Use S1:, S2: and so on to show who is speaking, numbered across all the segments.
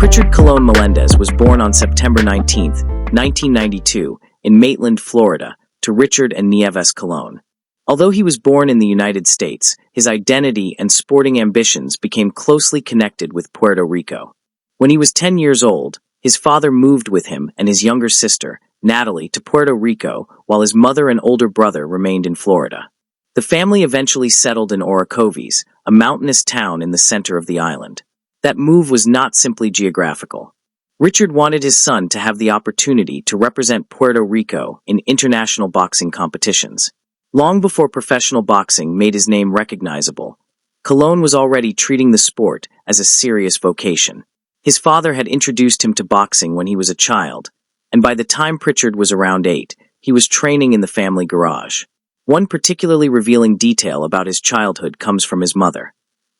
S1: Prichard Colón Melendez was born on September 19, 1992, in Maitland, Florida, to Richard and Nieves Colón. Although he was born in the United States, his identity and sporting ambitions became closely connected with Puerto Rico. When he was 10 years old, his father moved with him and his younger sister, Natalie, to Puerto Rico, while his mother and older brother remained in Florida. The family eventually settled in Orocovis, a mountainous town in the center of the island. That move was not simply geographical. Richard wanted his son to have the opportunity to represent Puerto Rico in international boxing competitions. Long before professional boxing made his name recognizable, Colón was already treating the sport as a serious vocation. His father had introduced him to boxing when he was a child, and by the time Prichard was around 8, he was training in the family garage. One particularly revealing detail about his childhood comes from his mother.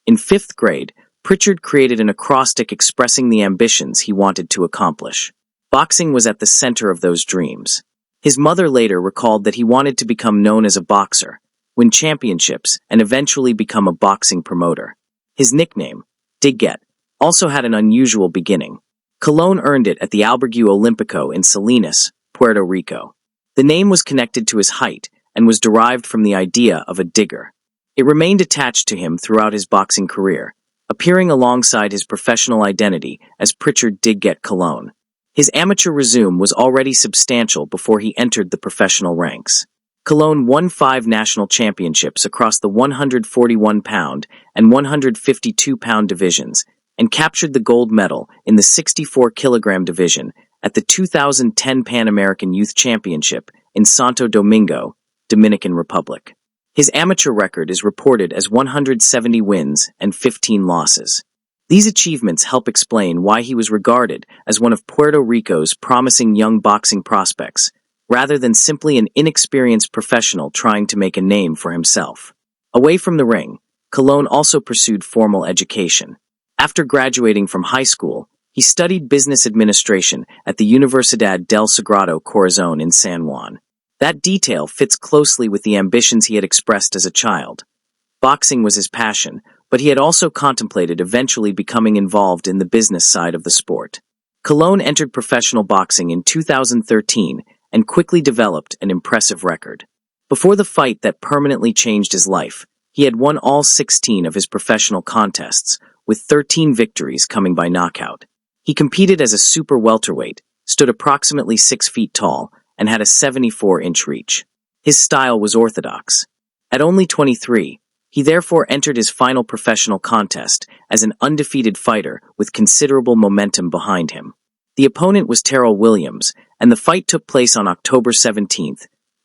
S1: In 5th grade, Prichard created an acrostic expressing the ambitions he wanted to accomplish. Boxing was at the center of those dreams. His mother later recalled that he wanted to become known as a boxer, win championships, and eventually become a boxing promoter. His nickname, Digget, also had an unusual beginning. Colón earned it at the Albergue Olímpico in Salinas, Puerto Rico. The name was connected to his height and was derived from the idea of a digger. It remained attached to him throughout his boxing career, appearing alongside his professional identity as Prichard Digget Colón. His amateur resume was already substantial before he entered the professional ranks. Colón won 5 national championships across the 141-pound and 152-pound divisions, and captured the gold medal in the 64-kilogram division at the 2010 Pan American Youth Championship in Santo Domingo, Dominican Republic. His amateur record is reported as 170 wins and 15 losses. These achievements help explain why he was regarded as one of Puerto Rico's promising young boxing prospects, rather than simply an inexperienced professional trying to make a name for himself. Away from the ring, Colón also pursued formal education. After graduating from high school, he studied business administration at the Universidad del Sagrado Corazón in San Juan. That detail fits closely with the ambitions he had expressed as a child. Boxing was his passion, but he had also contemplated eventually becoming involved in the business side of the sport. Colón entered professional boxing in 2013 and quickly developed an impressive record. Before the fight that permanently changed his life, he had won all 16 of his professional contests, with 13 victories coming by knockout. He competed as a super welterweight, stood approximately 6 feet tall, and had a 74-inch reach. His style was orthodox. At only 23, he therefore entered his final professional contest as an undefeated fighter with considerable momentum behind him. The opponent was Terrel Williams, and the fight took place on October 17,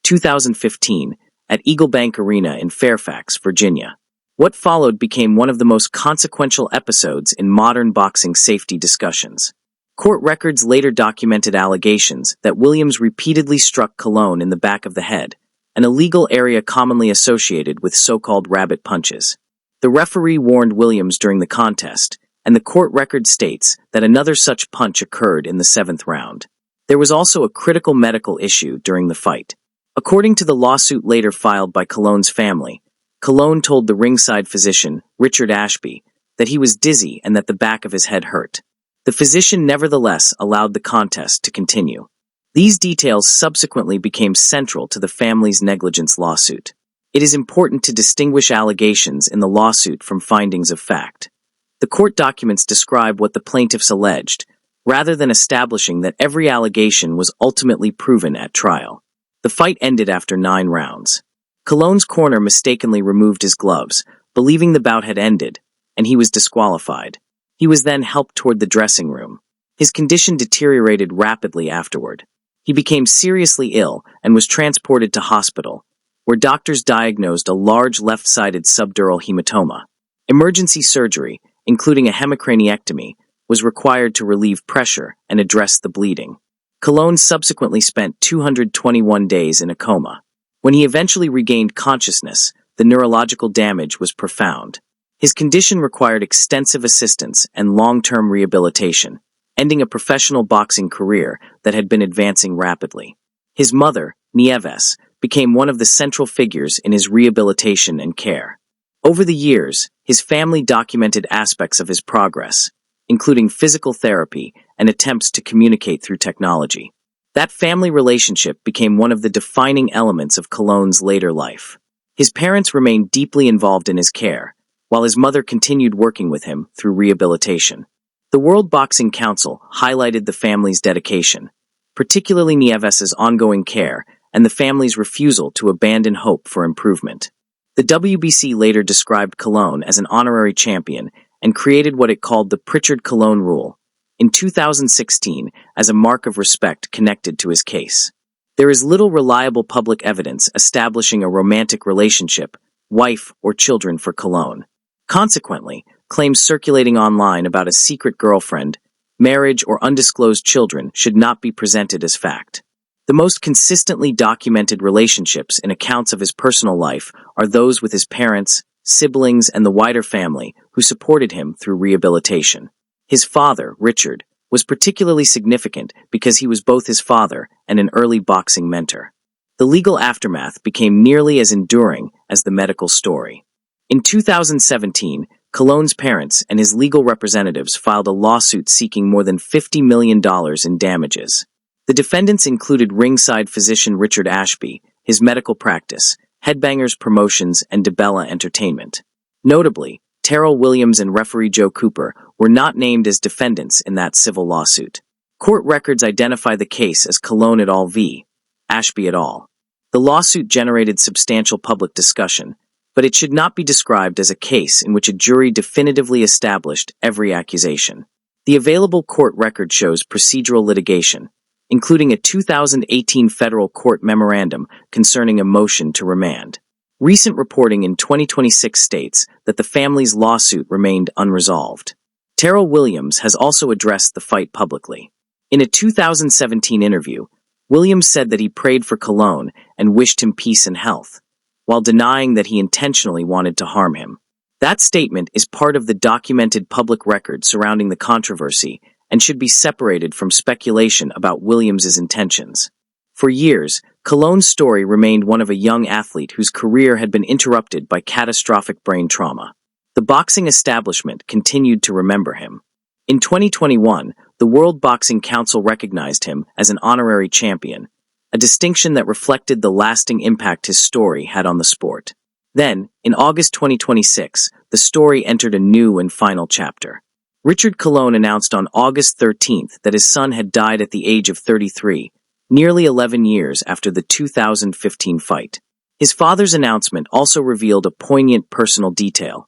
S1: 2015, at Eagle Bank Arena in Fairfax, Virginia. What followed became one of the most consequential episodes in modern boxing safety discussions. Court records later documented allegations that Williams repeatedly struck Colón in the back of the head, an illegal area commonly associated with so-called rabbit punches. The referee warned Williams during the contest, and the court record states that another such punch occurred in the 7th round. There was also a critical medical issue during the fight. According to the lawsuit later filed by Colón's family, Colón told the ringside physician, Richard Ashby, that he was dizzy and that the back of his head hurt. The physician nevertheless allowed the contest to continue. These details subsequently became central to the family's negligence lawsuit. It is important to distinguish allegations in the lawsuit from findings of fact. The court documents describe what the plaintiffs alleged, rather than establishing that every allegation was ultimately proven at trial. The fight ended after 9 rounds. Colón's corner mistakenly removed his gloves, believing the bout had ended, and he was disqualified. He was then helped toward the dressing room. His condition deteriorated rapidly afterward. He became seriously ill and was transported to hospital, where doctors diagnosed a large left-sided subdural hematoma. Emergency surgery, including a hemicraniectomy, was required to relieve pressure and address the bleeding. Colón subsequently spent 221 days in a coma. When he eventually regained consciousness, the neurological damage was profound. His condition required extensive assistance and long-term rehabilitation, ending a professional boxing career that had been advancing rapidly. His mother, Nieves, became one of the central figures in his rehabilitation and care. Over the years, his family documented aspects of his progress, including physical therapy and attempts to communicate through technology. That family relationship became one of the defining elements of Colón's later life. His parents remained deeply involved in his care, while his mother continued working with him through rehabilitation. The World Boxing Council highlighted the family's dedication, particularly Nieves's ongoing care and the family's refusal to abandon hope for improvement. The WBC later described Colón as an honorary champion and created what it called the Prichard Colón rule in 2016 as a mark of respect connected to his case. There is little reliable public evidence establishing a romantic relationship, wife, or children for Colón. Consequently, claims circulating online about a secret girlfriend, marriage, or undisclosed children should not be presented as fact. The most consistently documented relationships in accounts of his personal life are those with his parents, siblings, and the wider family who supported him through rehabilitation. His father, Richard, was particularly significant because he was both his father and an early boxing mentor. The legal aftermath became nearly as enduring as the medical story. In 2017, Colón's parents and his legal representatives filed a lawsuit seeking more than $50 million in damages. The defendants included ringside physician Richard Ashby, his medical practice, Headbangers Promotions, and DeBella Entertainment. Notably, Terrel Williams and referee Joe Cooper were not named as defendants in that civil lawsuit. Court records identify the case as Colón et al. V. Ashby et al. The lawsuit generated substantial public discussion, but it should not be described as a case in which a jury definitively established every accusation. The available court record shows procedural litigation, including a 2018 federal court memorandum concerning a motion to remand. Recent reporting in 2026 states that the family's lawsuit remained unresolved. Terrel Williams has also addressed the fight publicly. In a 2017 interview, Williams said that he prayed for Colón and wished him peace and health, while denying that he intentionally wanted to harm him. That statement is part of the documented public record surrounding the controversy and should be separated from speculation about Williams's intentions. For years, Colón's story remained one of a young athlete whose career had been interrupted by catastrophic brain trauma. The boxing establishment continued to remember him. In 2021, the World Boxing Council recognized him as an honorary champion, a distinction that reflected the lasting impact his story had on the sport. Then, in August 2026, the story entered a new and final chapter. Richard Colón announced on August 13th that his son had died at the age of 33, nearly 11 years after the 2015 fight. His father's announcement also revealed a poignant personal detail.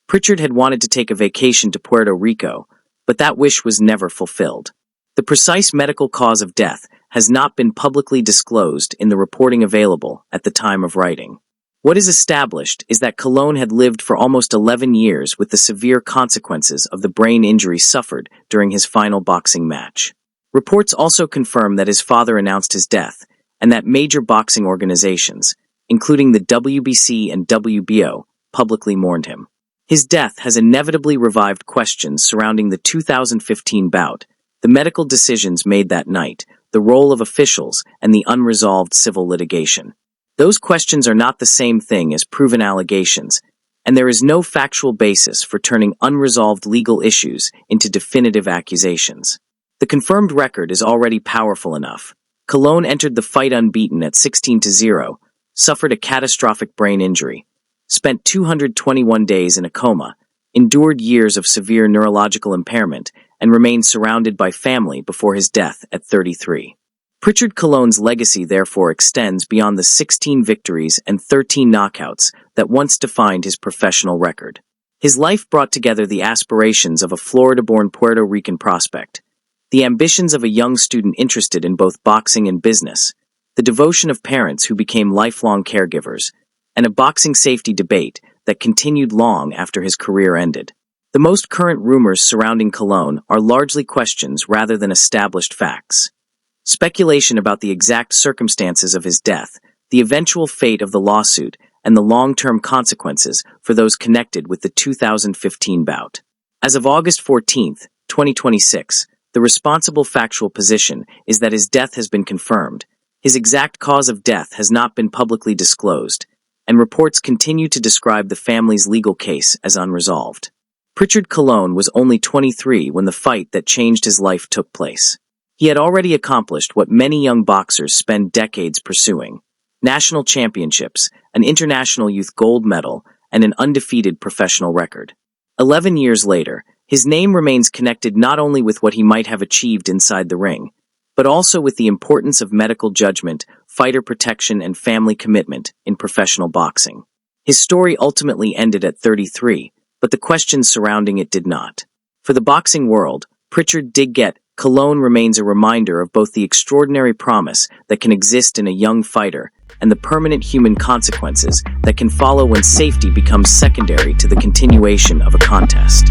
S1: Prichard had wanted to take a vacation to Puerto Rico, but that wish was never fulfilled. The precise medical cause of death has not been publicly disclosed in the reporting available at the time of writing. What is established is that Colón had lived for almost 11 years with the severe consequences of the brain injury suffered during his final boxing match. Reports also confirm that his father announced his death, and that major boxing organizations, including the WBC and WBO, publicly mourned him. His death has inevitably revived questions surrounding the 2015 bout, the medical decisions made that night, the role of officials, and the unresolved civil litigation. Those questions are not the same thing as proven allegations, and there is no factual basis for turning unresolved legal issues into definitive accusations. The confirmed record is already powerful enough. Colón entered the fight unbeaten at 16-0, suffered a catastrophic brain injury, spent 221 days in a coma, endured years of severe neurological impairment, and remained surrounded by family before his death at 33. Prichard Colón's legacy therefore extends beyond the 16 victories and 13 knockouts that once defined his professional record. His life brought together the aspirations of a Florida-born Puerto Rican prospect, the ambitions of a young student interested in both boxing and business, the devotion of parents who became lifelong caregivers, and a boxing safety debate that continued long after his career ended. The most current rumors surrounding Colón are largely questions rather than established facts. Speculation about the exact circumstances of his death, the eventual fate of the lawsuit, and the long-term consequences for those connected with the 2015 bout. As of August 14, 2026, the responsible factual position is that his death has been confirmed. His exact cause of death has not been publicly disclosed, and reports continue to describe the family's legal case as unresolved. Prichard Colón was only 23 when the fight that changed his life took place. He had already accomplished what many young boxers spend decades pursuing: national championships, an international youth gold medal, and an undefeated professional record. 11 years later, his name remains connected not only with what he might have achieved inside the ring, but also with the importance of medical judgment, fighter protection, and family commitment in professional boxing. His story ultimately ended at 33, but the questions surrounding it did not. For the boxing world, Prichard Digget Colón remains a reminder of both the extraordinary promise that can exist in a young fighter and the permanent human consequences that can follow when safety becomes secondary to the continuation of a contest.